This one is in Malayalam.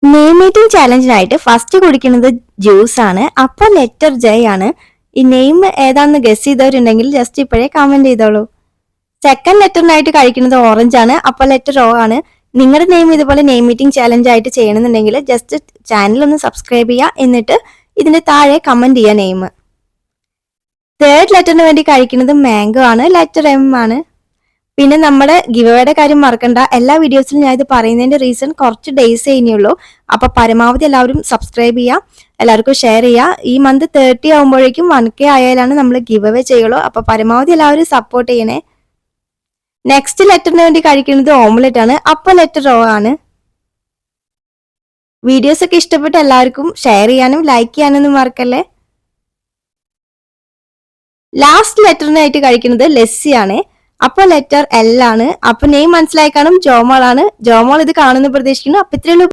നെയിം മീറ്റിംഗ് ചാലഞ്ചിനായിട്ട് ഫസ്റ്റ് കുടിക്കുന്നത് ജ്യൂസ് ആണ്. അപ്പൊ ലെറ്റർ ജെ ആണ്. ഈ നെയിം ഏതാണെന്ന് ഗസ് ചെയ്തവരുണ്ടെങ്കിൽ ജസ്റ്റ് ഇപ്പോഴേ കമന്റ് ചെയ്തോളൂ. സെക്കൻഡ് ലെറ്ററിനായിട്ട് കഴിക്കുന്നത് ഓറഞ്ച് ആണ്. അപ്പൊ ലെറ്റർ ഒ ആണ്. നിങ്ങളുടെ നെയിം ഇതുപോലെ നെയിം മീറ്റിംഗ് ചാലഞ്ച് ആയിട്ട് ചെയ്യണമെന്നുണ്ടെങ്കിൽ ജസ്റ്റ് ചാനൽ ഒന്ന് സബ്സ്ക്രൈബ് ചെയ്യുക, എന്നിട്ട് ഇതിന്റെ താഴെ കമന്റ് ചെയ്യുക നെയിം. തേർഡ് ലെറ്ററിന് വേണ്ടി കഴിക്കുന്നത് മാംഗോ ആണ്. ലെറ്റർ എം ആണ്. പിന്നെ നമ്മുടെ ഗിവവേയുടെ കാര്യം മറക്കണ്ട. എല്ലാ വീഡിയോസിലും ഞാൻ ഇത് പറയുന്നതിന്റെ റീസൺ കുറച്ച് ഡേയ്സ് കഴിഞ്ഞുള്ളൂ. അപ്പൊ പരമാവധി എല്ലാവരും സബ്സ്ക്രൈബ് ചെയ്യുക, എല്ലാവർക്കും ഷെയർ ചെയ്യുക. ഈ മന്ത് 30 ആകുമ്പോഴേക്കും 1K ആയാലാണ് നമ്മൾ ഗിവവേ ചെയ്യുള്ളൂ. അപ്പൊ പരമാവധി എല്ലാവരും സപ്പോർട്ട് ചെയ്യണേ. നെക്സ്റ്റ് ലെറ്ററിന് വേണ്ടി കഴിക്കുന്നത് ഓംലെറ്റ് ആണ്. അപ്പൊ ലെറ്റർ ഒ ആണ്. വീഡിയോസ് ഒക്കെ ഇഷ്ടപ്പെട്ട എല്ലാവർക്കും ഷെയർ ചെയ്യാനും ലൈക്ക് ചെയ്യാനൊന്നും മറക്കല്ലേ. ലാസ്റ്റ് ലെറ്ററിനായിട്ട് കഴിക്കുന്നത് ലെസ്സി ആണ്. അപ്പൊ ലെറ്റർ എൽ ആണ്. അപ്പൊ നെയിം മനസ്സിലായി കാണും, ജോമോൾ ആണ്. ജോമോൾ ഇത് കാണുന്ന പ്രതീക്ഷിക്കുന്നു. അപ്പൊ ഇത്രയുള്ളൂ.